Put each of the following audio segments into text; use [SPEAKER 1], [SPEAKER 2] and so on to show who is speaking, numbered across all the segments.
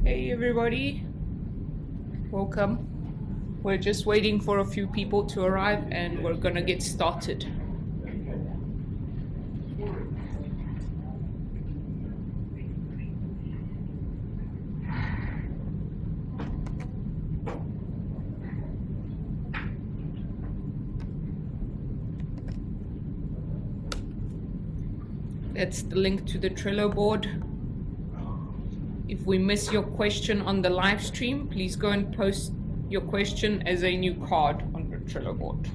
[SPEAKER 1] Hey everybody, welcome. We're just waiting for a few people to arrive and we're gonna get started. That's the link to the Trello board. If we miss your question on the live stream, please go and post your question as a new card on the Trello board.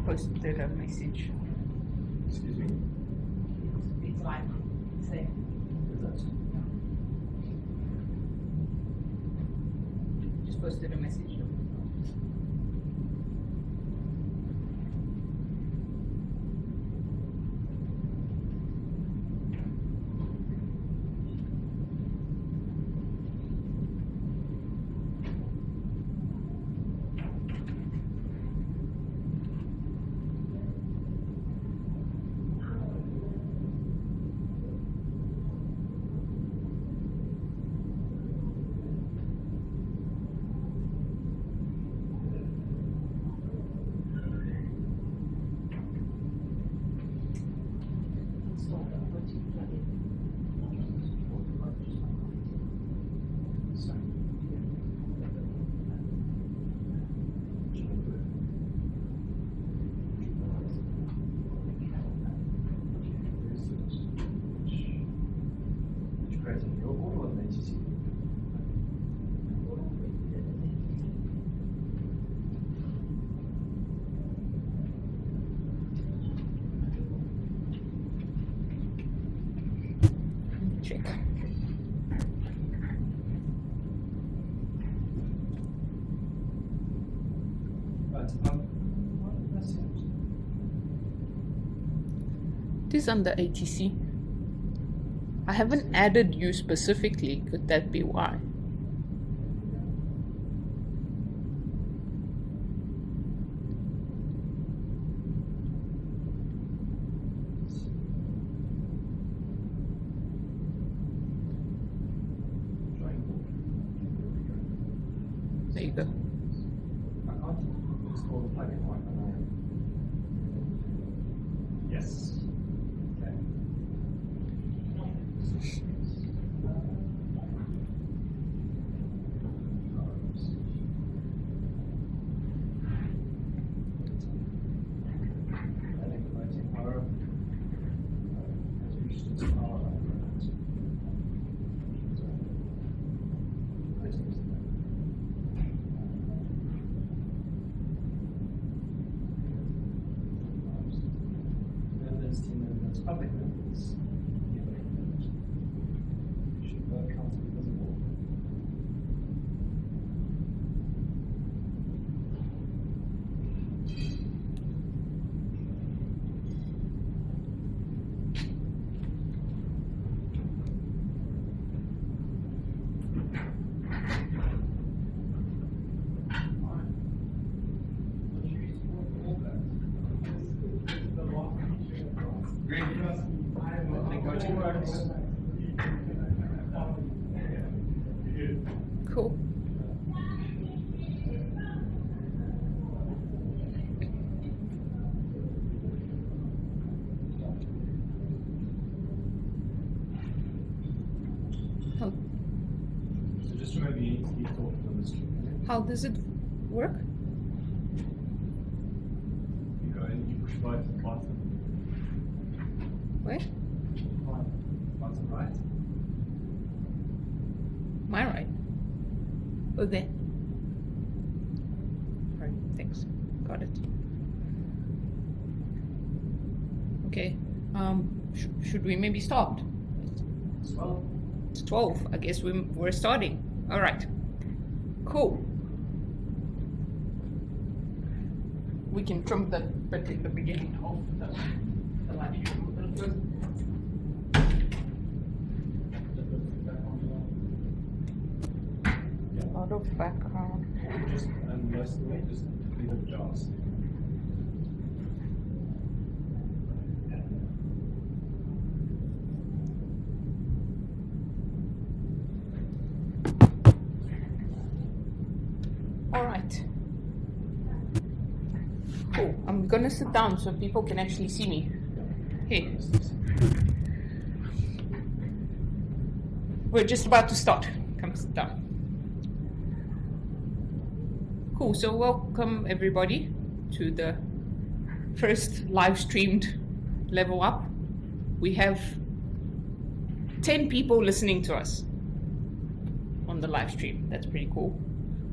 [SPEAKER 1] Posted a message.
[SPEAKER 2] Excuse me?
[SPEAKER 3] It's live. It's there.
[SPEAKER 2] Is that?
[SPEAKER 1] Just posted a message.
[SPEAKER 2] Which creating your board or an HTC?
[SPEAKER 1] Check.
[SPEAKER 2] Right, that's it.
[SPEAKER 1] It is under ATC. I haven't added you specifically. Could that be why? There you go.
[SPEAKER 2] I can't install the plugin right now. Yes. Okay. Adding lighting power. As we should install Then there's team members, public members. Should work out to be visible.
[SPEAKER 1] Cool. How,
[SPEAKER 2] So just remember you need to keep talking on the screen.
[SPEAKER 1] how does it work?
[SPEAKER 2] You go in, you push button.
[SPEAKER 1] Where?
[SPEAKER 2] Button right.
[SPEAKER 1] My right. Oh, there. All right, thanks. Got it. Okay. Should we maybe start?
[SPEAKER 2] Well,
[SPEAKER 1] It's 12. I guess we're starting. All right. Cool. We can trim that bit in the beginning of the live stream. A lot of background.
[SPEAKER 2] just most of the way, just leave it jobs.
[SPEAKER 1] All right. Cool. I'm gonna sit down so people can actually see me. Hey, we're just about to start. Come sit down. Cool. So welcome everybody to the first live streamed Level Up. We have 10 people listening to us on the live stream. That's pretty cool.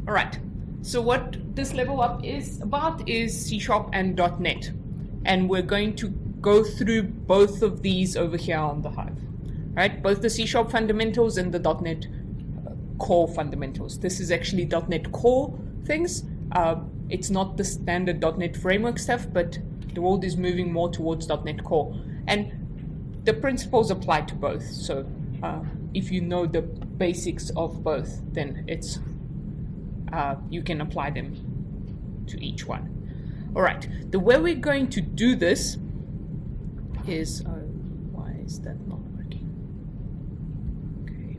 [SPEAKER 1] All right. So what this Level Up is about is C# and .NET. And we're going to go through both of these over here on the Hive, right? Both the C# fundamentals and the .NET Core fundamentals. This is actually .NET Core things. It's not the standard .NET framework stuff, but the world is moving more towards .NET Core. And the principles apply to both. So if you know the basics of both, then it's you can apply them to each one. All right, the way we're going to do this is, why is that not working? Okay.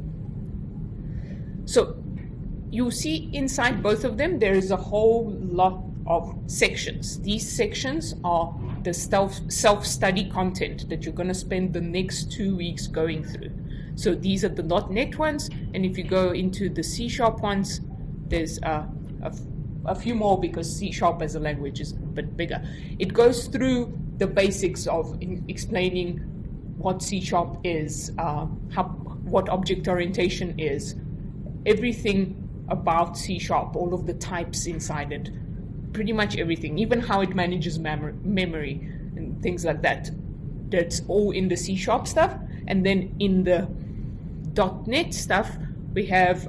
[SPEAKER 1] So you see inside both of them, there is a whole lot of sections. These sections are the self-study content that you're going to spend the next 2 weeks going through. So these are the .NET ones, and if you go into the C# ones, there's a few more because C# as a language is a bit bigger. It goes through the basics of explaining what C# is, what object orientation is, everything about C#, all of the types inside it, pretty much everything, even how it manages memory and things like that. That's all in the C# stuff. And then in the .NET stuff, we have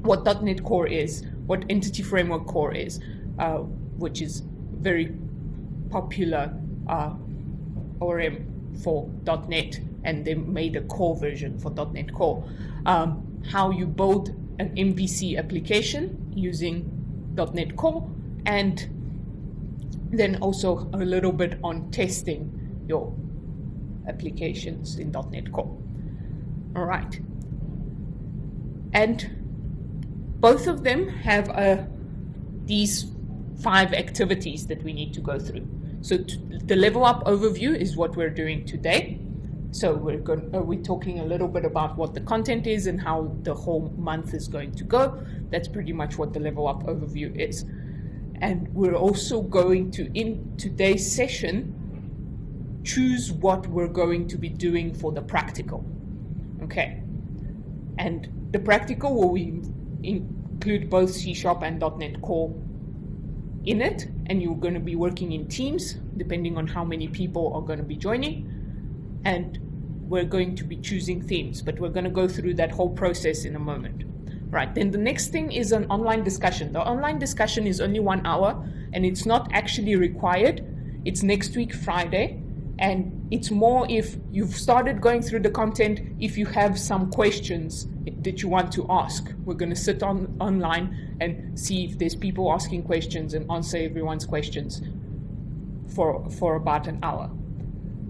[SPEAKER 1] what .NET Core is, what Entity Framework Core is, which is very popular ORM for .NET, and they made a core version for .NET Core. How you build an MVC application using .NET Core, and then also a little bit on testing your applications in .NET Core. All right. And both of them have these 5 activities that we need to go through. So the Level Up overview is what we're doing today. So we're talking a little bit about what the content is and how the whole month is going to go. That's pretty much what the Level Up overview is. And we're also going to, in today's session, choose what we're going to be doing for the practical. Okay. And the practical will include both C# and .NET Core in it, and you're going to be working in teams depending on how many people are going to be joining, and we're going to be choosing themes, but we're going to go through that whole process in a moment. Right, then the next thing is an online discussion. The online discussion is only 1 hour, and it's not actually required. It's next week, Friday, and it's more if you've started going through the content, if you have some questions that you want to ask. We're going to sit online and see if there's people asking questions and answer everyone's questions for about an hour.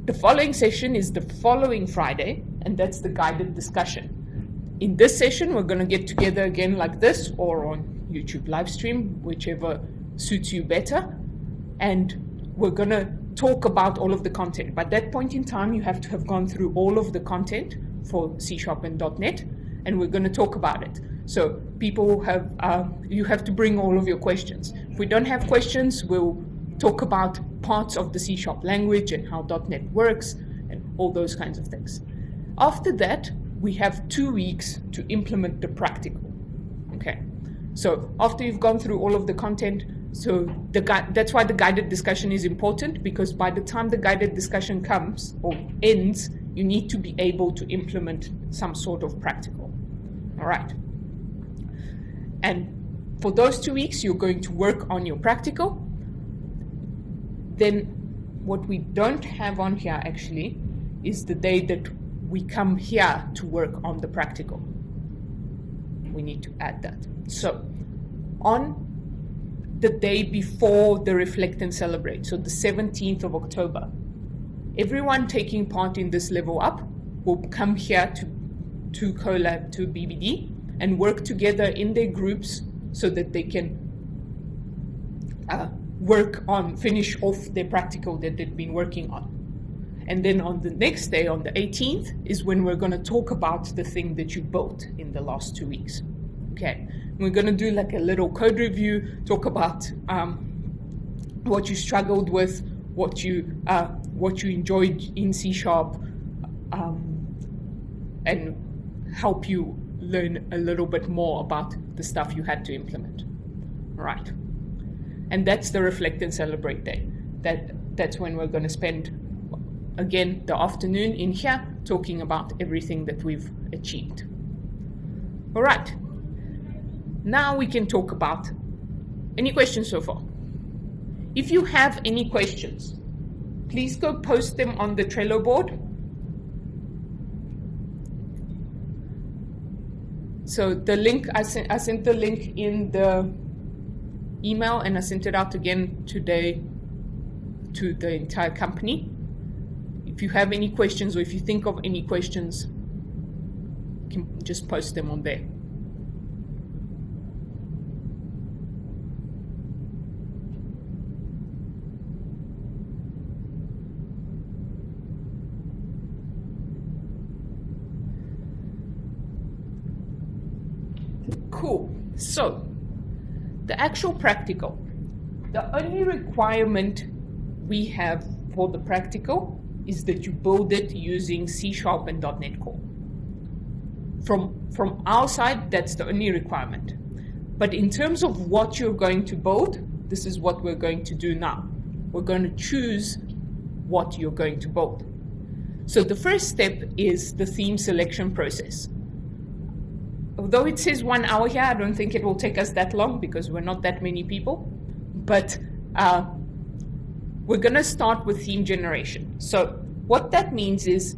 [SPEAKER 1] The following session is the following Friday, and that's the guided discussion. In this session, we're going to get together again like this or on YouTube live stream, whichever suits you better. And we're going to talk about all of the content. By that point in time, you have to have gone through all of the content for C# and .NET, and we're going to talk about it. So people have, you have to bring all of your questions. If we don't have questions, we'll talk about parts of the C# language and how .NET works and all those kinds of things. After that, we have 2 weeks to implement the practical. Okay, so after you've gone through all of the content, so that's why the guided discussion is important, because by the time the guided discussion comes or ends, you need to be able to implement some sort of practical. All right. And for those 2 weeks, you're going to work on your practical. Then what we don't have on here actually is the day that we come here to work on the practical. We need to add that. So on the day before the Reflect and Celebrate, so the 17th of October, everyone taking part in this level up will come here to CoLab, to BBD, and work together in their groups so that they can finish off their practical that they've been working on. And then on the next day, on the 18th, is when we're going to talk about the thing that you built in the last 2 weeks. Okay, we're going to do like a little code review, talk about what you struggled with, what you enjoyed in C#, and help you learn a little bit more about the stuff you had to implement. All right, and that's the Reflect and Celebrate day. That's when we're going to spend, again, the afternoon in here talking about everything that we've achieved. All right. Now we can talk about any questions so far. If you have any questions, please go post them on the Trello board. So the link, I sent the link in the email, and I sent it out again today to the entire company. If you have any questions, or if you think of any questions, you can just post them on there. Cool. So the actual practical, the only requirement we have for the practical is that you build it using C# and .NET Core. From our side, that's the only requirement. But in terms of what you're going to build, this is what we're going to do now. We're going to choose what you're going to build. So the first step is the theme selection process. Although it says 1 hour here, I don't think it will take us that long because we're not that many people. But we're going to start with theme generation. So what that means is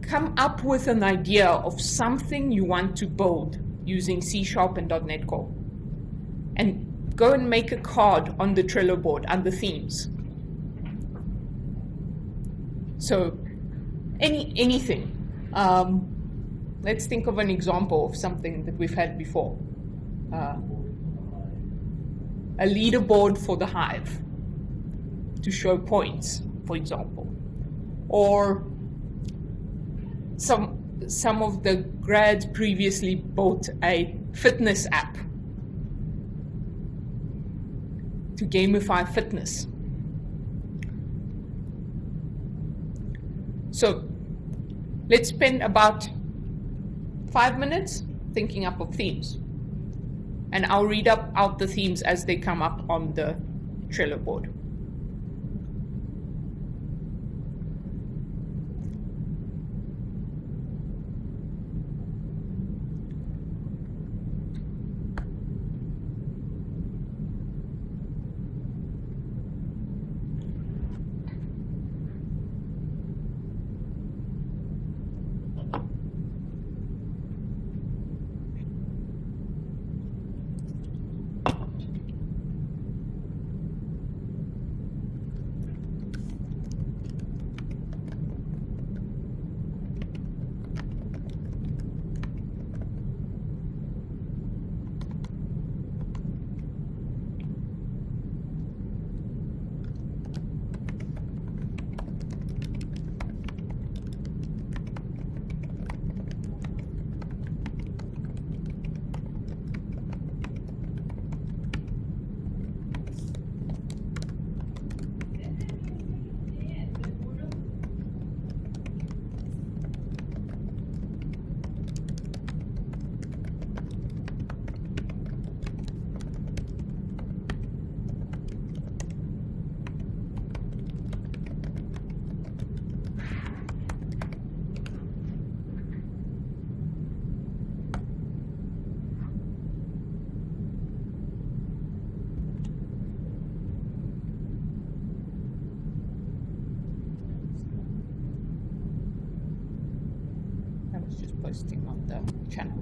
[SPEAKER 1] come up with an idea of something you want to build using C# and .NET Core. And go and make a card on the Trello board under themes. So anything. Let's think of an example of something that we've had before. A leaderboard for the Hive to show points, for example. Or some of the grads previously built a fitness app to gamify fitness. So let's spend about 5 minutes thinking up of themes. And I'll read out the themes as they come up on the Trello board. was just posting on the channel.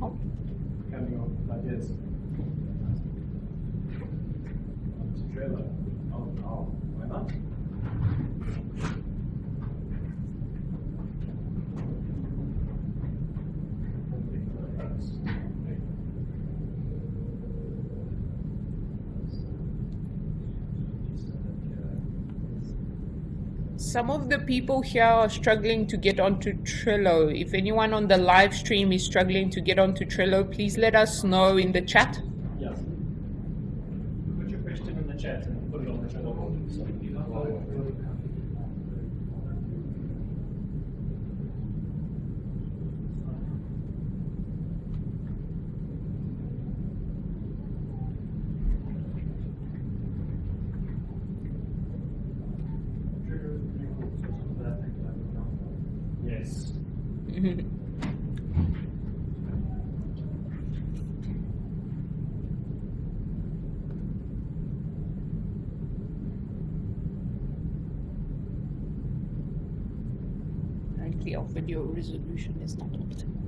[SPEAKER 1] Oh,
[SPEAKER 2] Coming up with ideas. Onto Trello. Oh, why not?
[SPEAKER 1] some of the people here are struggling to get onto Trello. If anyone on the live stream is struggling to get onto Trello, please let us know in the chat.
[SPEAKER 2] Yes. Put your question in the chat and put it on the Trello board. So you know. Yes.
[SPEAKER 1] Apparently our video resolution is not optimal.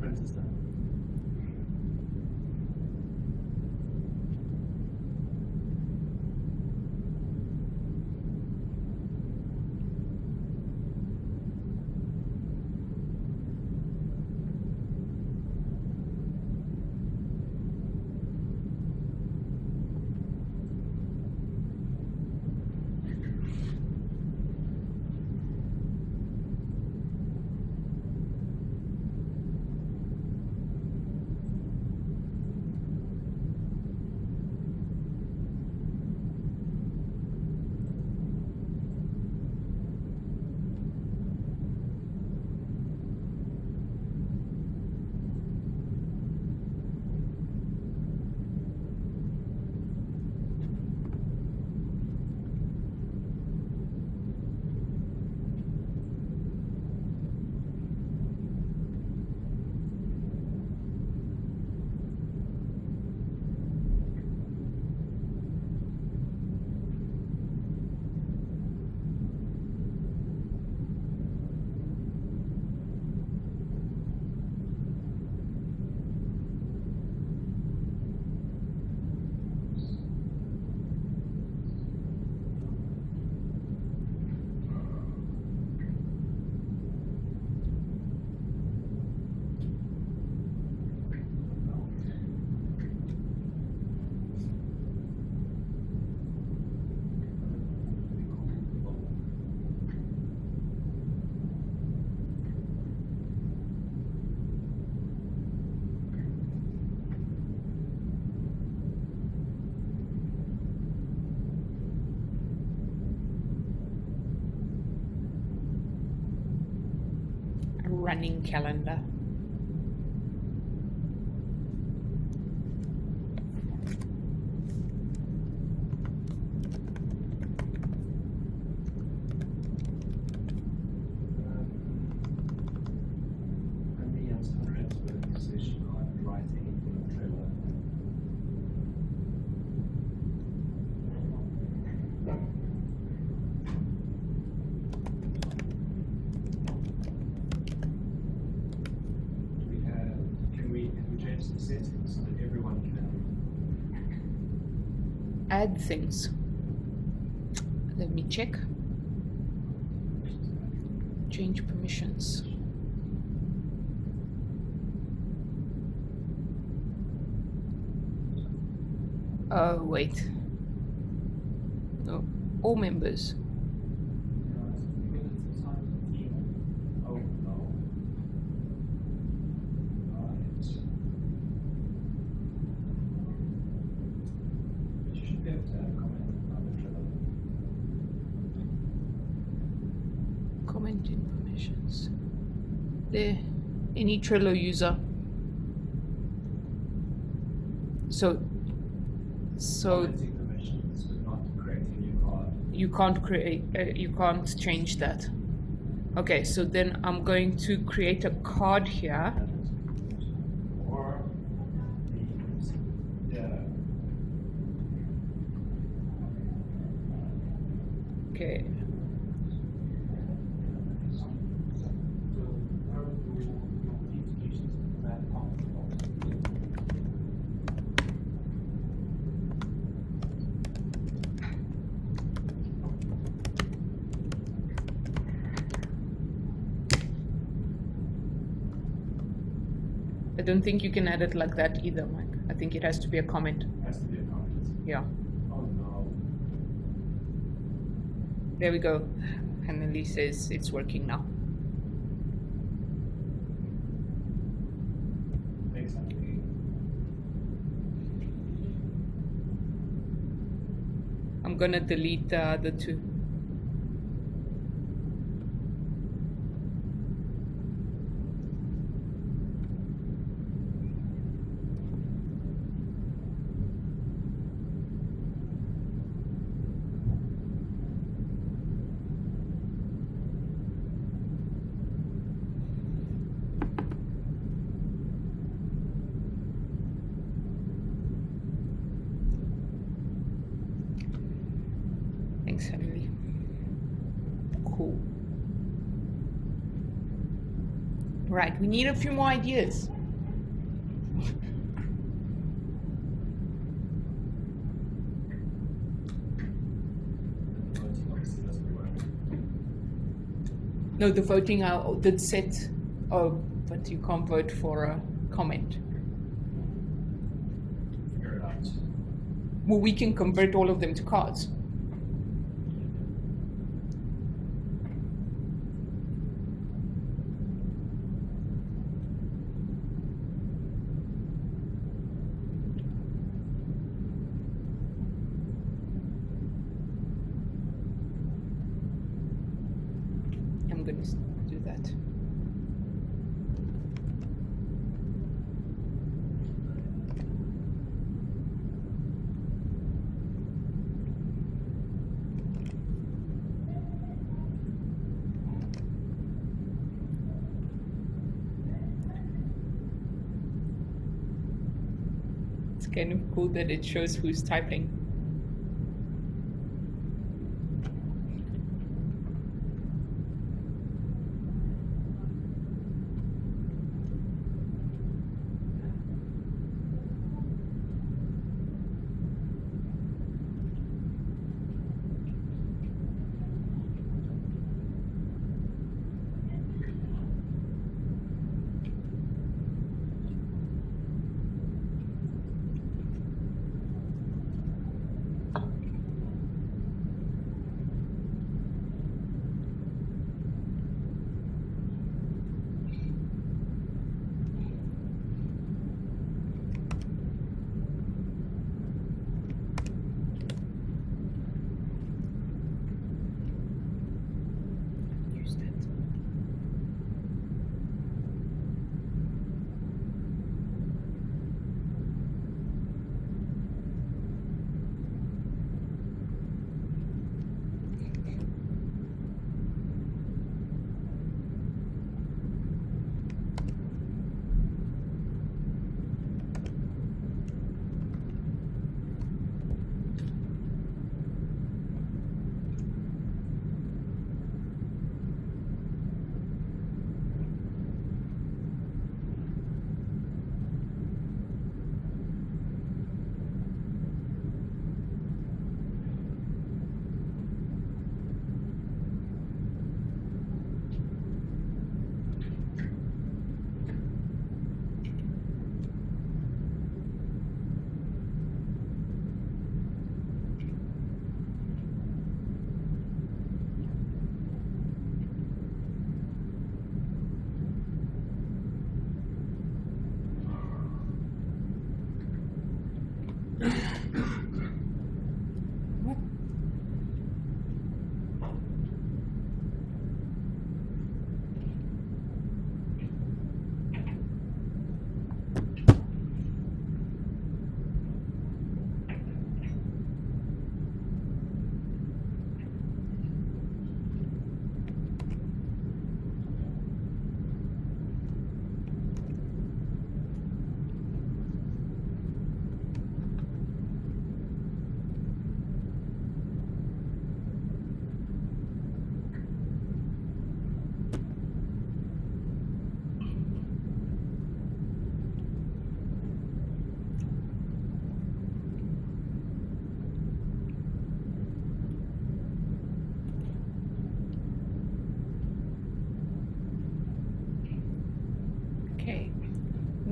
[SPEAKER 2] Print is done.
[SPEAKER 1] A running calendar.
[SPEAKER 2] And me and some friends were in a position on writing in Trello.
[SPEAKER 1] add things. Let me check. Change permissions. Oh, wait. No, all members.
[SPEAKER 2] Oh, no. But you should be able to add a comment on the Trello.
[SPEAKER 1] Comment informations. There, any Trello user. So
[SPEAKER 2] Commenting permissions, but not creating a new card.
[SPEAKER 1] you can't change that. Okay, so then I'm going to create a card here.
[SPEAKER 2] Or the, yeah.
[SPEAKER 1] Okay. I don't think you can add it like that either, Mike. I think it has to be a comment.
[SPEAKER 2] Has to be a comment.
[SPEAKER 1] Yeah.
[SPEAKER 2] Oh no.
[SPEAKER 1] There we go. And then Lee says it's working now.
[SPEAKER 2] Makes sense.
[SPEAKER 1] I'm gonna delete the other two. Thanks, Emily. Cool. Right, we need a few more ideas.
[SPEAKER 2] Obviously doesn't work.
[SPEAKER 1] No, the voting I did set. Oh, but you can't vote for a comment.
[SPEAKER 2] Figure it out.
[SPEAKER 1] Well, we can convert all of them to cards. I'm going to do that. It's kind of cool that it shows who's typing.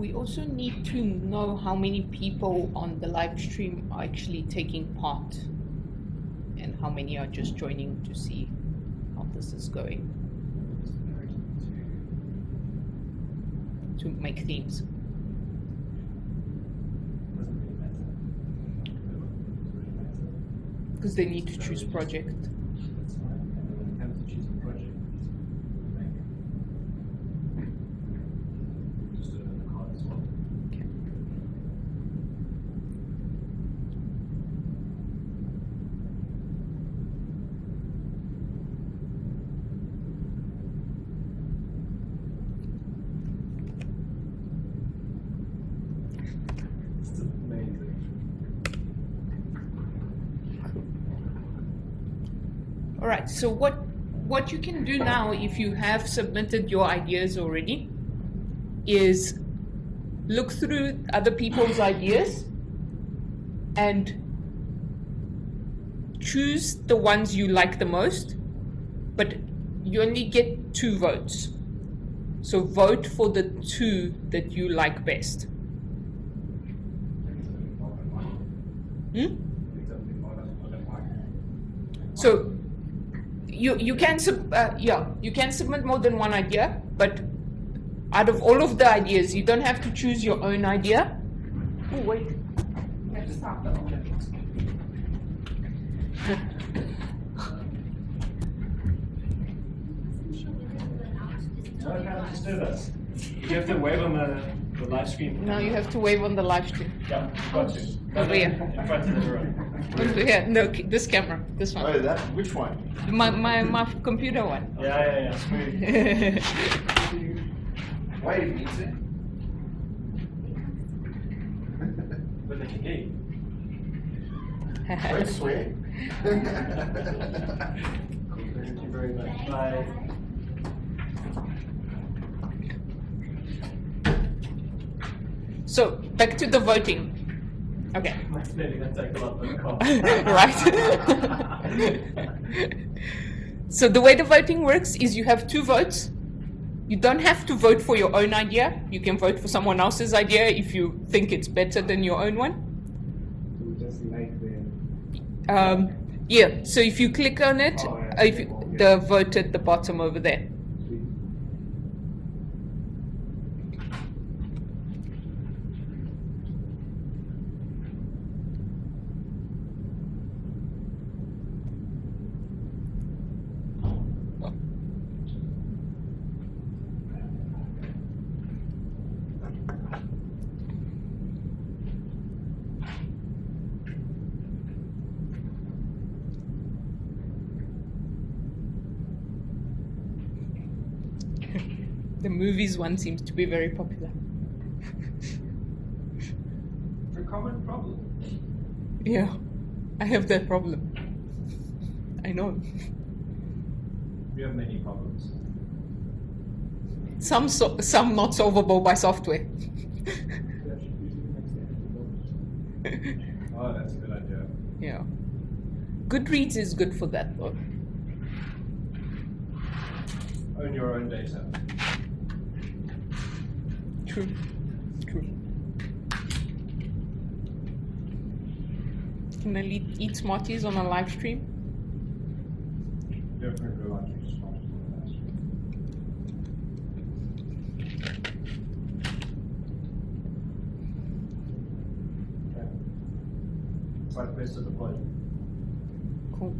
[SPEAKER 1] We also need to know how many people on the live stream are actually taking part and how many are just joining to see how this is going, to make themes. Because they need to choose project.
[SPEAKER 2] That's fine. And then when it comes to choosing project, just do it in the card as well.
[SPEAKER 1] Okay.
[SPEAKER 2] It's amazing.
[SPEAKER 1] All right, so what you can do now, if you have submitted your ideas already, is look through other people's ideas and choose the ones you like the most, but you only get 2 votes. So vote for the 2 that you like best. Hmm? So you can you can submit more than one idea, but out of all of the ideas, you don't have to choose your own idea. Oh wait, you have to stop though.
[SPEAKER 2] No, I can't just do this. You have to wave on the live screen.
[SPEAKER 1] Now you have to wave on the live stream.
[SPEAKER 2] Yeah, you've got to.
[SPEAKER 1] Over here.
[SPEAKER 2] In front of everyone.
[SPEAKER 1] Over here. No, this camera, this one.
[SPEAKER 4] Oh, that? Which one?
[SPEAKER 1] My computer one.
[SPEAKER 2] Yeah, smooth.
[SPEAKER 4] Wave, means it?
[SPEAKER 2] But they can hear you.
[SPEAKER 4] Don't swear.
[SPEAKER 2] Thank you very much. Bye.
[SPEAKER 1] So back to the voting. Okay.
[SPEAKER 2] That's maybe gonna take a lot of the call.
[SPEAKER 1] Right. So the way the voting works is you have 2 votes. You don't have to vote for your own idea. You can vote for someone else's idea if you think it's better than your own one.
[SPEAKER 2] Just like
[SPEAKER 1] Yeah, so if you click on it,
[SPEAKER 2] Oh, yeah.
[SPEAKER 1] if you, the vote at the bottom over there. The movies one seems to be very popular.
[SPEAKER 2] It's a common problem.
[SPEAKER 1] Yeah, I have that problem. I know.
[SPEAKER 2] We have many problems.
[SPEAKER 1] Some not solvable by software.
[SPEAKER 2] Oh, that's a good idea.
[SPEAKER 1] Yeah. Goodreads is good for that though.
[SPEAKER 2] Own your own data.
[SPEAKER 1] True. True. Can I eat Smarties on a live stream?
[SPEAKER 2] Definitely like you just want to do that. Okay. It's like best of the plate.
[SPEAKER 1] Cool.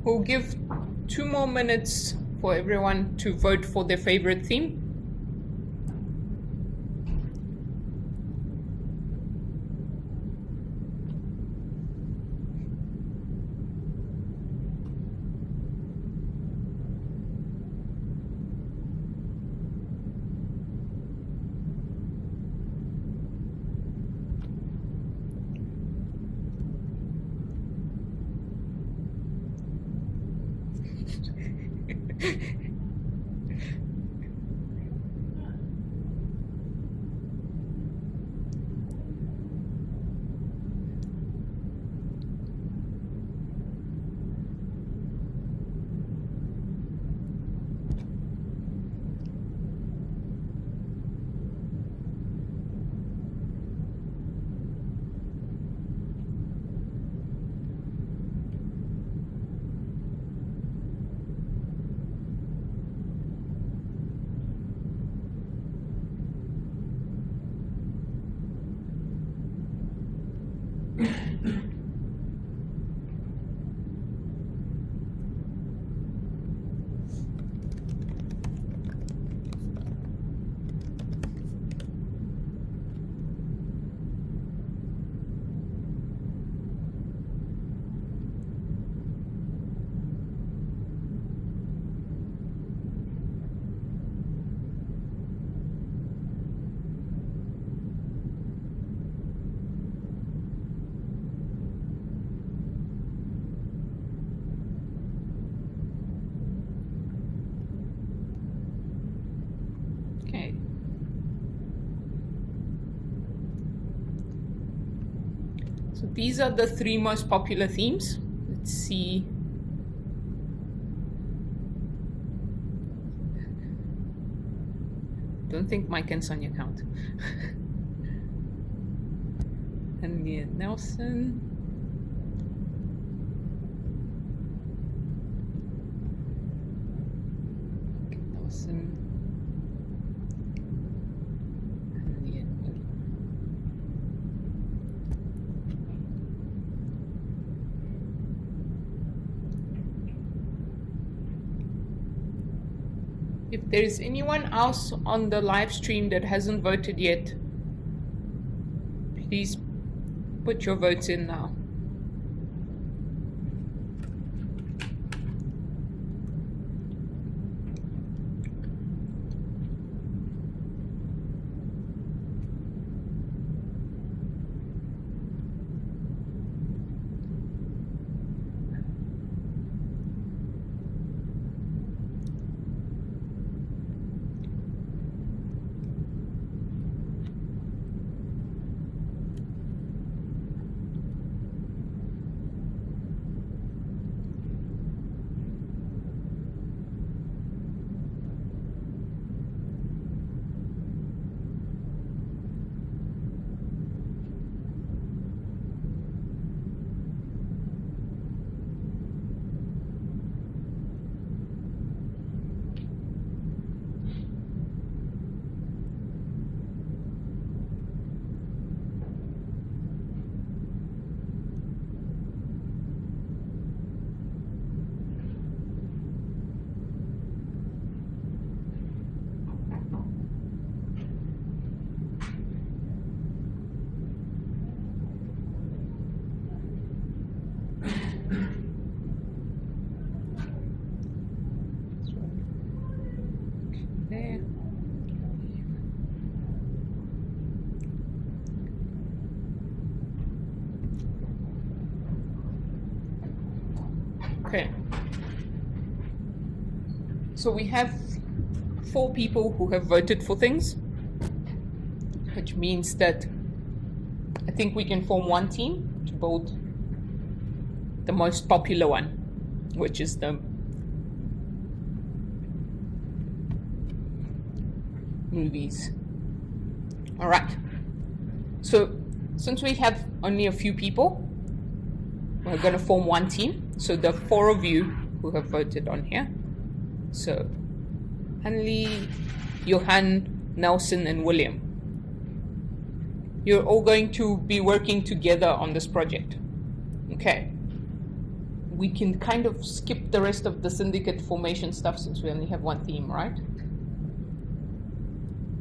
[SPEAKER 1] We'll give 2 more minutes for everyone to vote for their favorite theme. Okay. So these are the 3 most popular themes. Let's see. Don't think Mike and Sonia count. Henry Nelson. Nelson. Henry If there is anyone else on the live stream that hasn't voted yet, please put your votes in now. There. Okay. So we have 4 people who have voted for things, which means that I think we can form one team to build the most popular one, which is the movies. All right. So since we have only a few people, we're going to form one team. So the 4 of you who have voted on here. So Hanley, Johan, Nelson, and William. You're all going to be working together on this project. Okay. We can kind of skip the rest of the syndicate formation stuff since we only have one theme, right?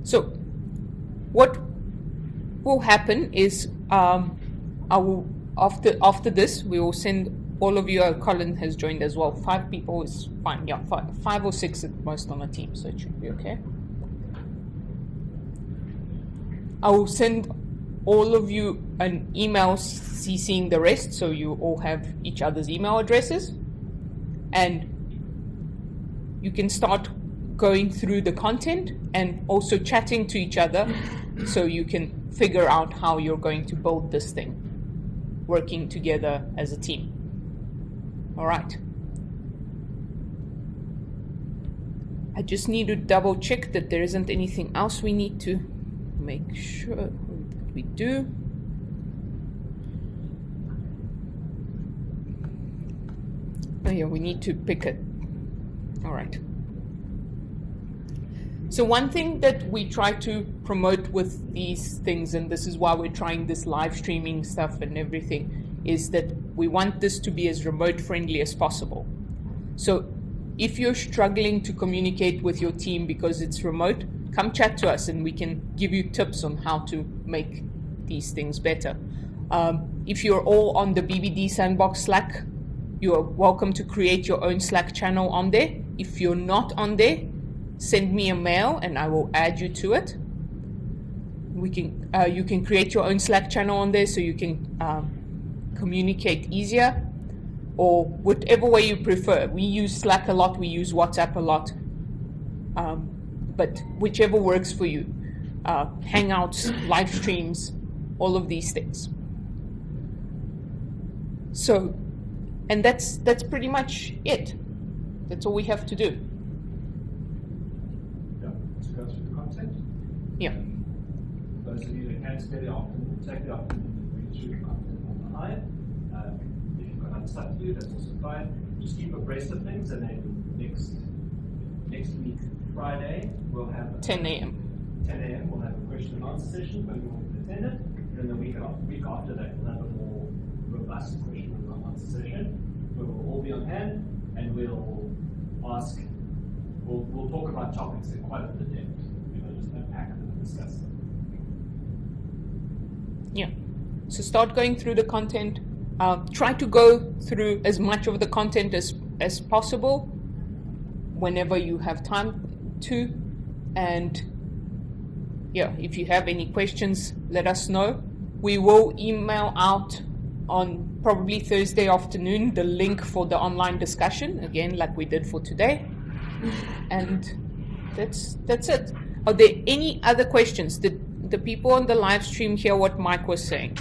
[SPEAKER 1] So what will happen is after this, we will send all of you. Colin has joined as well. 5 people is fine. Yeah, 5 or 6 at most on a team, so it should be okay. I will send all of you an email CCing the rest, so you all have each other's email addresses, and you can start going through the content and also chatting to each other, so you can figure out how you're going to build this thing, working together as a team. All right. I just need to double check that there isn't anything else we need to make sure that we do. Oh yeah, we need to pick it. All right. So one thing that we try to promote with these things, and this is why we're trying this live streaming stuff and everything, is that we want this to be as remote friendly as possible. So if you're struggling to communicate with your team because it's remote, come chat to us and we can give you tips on how to make these things better. If you're all on the BBD Sandbox Slack, you are welcome to create your own Slack channel on there. If you're not on there, send me a mail and I will add you to it. You can create your own Slack channel on there so you can communicate easier, or whatever way you prefer. We use Slack a lot, we use WhatsApp a lot, but whichever works for you. Hangouts, live streams, all of these things. So, and that's pretty much it. That's all we have to do.
[SPEAKER 2] Yeah, let's go through the content.
[SPEAKER 1] Yeah.
[SPEAKER 2] Those of you that can spare the afternoon, take the afternoon to read through the content on the Hive. If you've got other stuff to do, that's also fine. Just keep abreast of things, and then next week, Friday, we'll have
[SPEAKER 1] 10 a.m.
[SPEAKER 2] 10 a.m. We'll have a question and answer session for everyone who attended, and then the week after that, we'll have a more robust question and answer session where we'll all be on hand and we'll talk about topics in quite a bit of depth. Just unpack them and discuss them.
[SPEAKER 1] Yeah. So start going through the content. Try to go through as much of the content as possible whenever you have time to. And yeah, if you have any questions, let us know. We will email out on probably Thursday afternoon the link for the online discussion, again, like we did for today. And that's it. Are there any other questions? Did the people on the live stream hear what Mike was saying?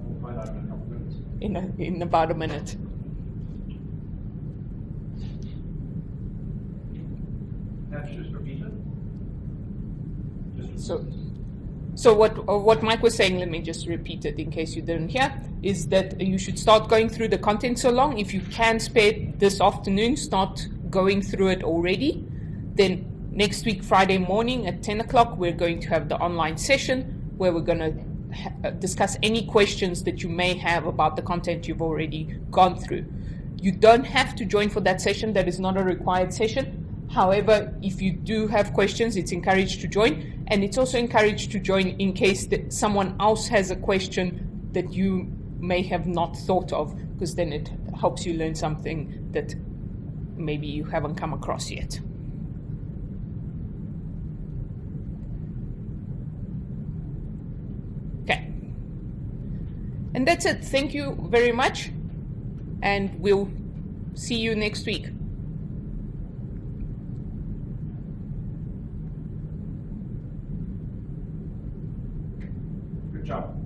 [SPEAKER 2] We'll find out in a couple of minutes.
[SPEAKER 1] In about a minute.
[SPEAKER 2] Perhaps just repeat it.
[SPEAKER 1] So what Mike was saying, let me just repeat it in case you didn't hear, is that you should start going through the content so long. If you can spare this afternoon, start going through it already. Then next week, Friday morning at 10 o'clock, we're going to have the online session where we're going to discuss any questions that you may have about the content you've already gone through. You don't have to join for that session. That is not a required session. However, if you do have questions, it's encouraged to join, and it's also encouraged to join in case that someone else has a question that you may have not thought of, because then it helps you learn something that maybe you haven't come across yet. Okay. And that's it. Thank you very much, and we'll see you next week.
[SPEAKER 2] Good job.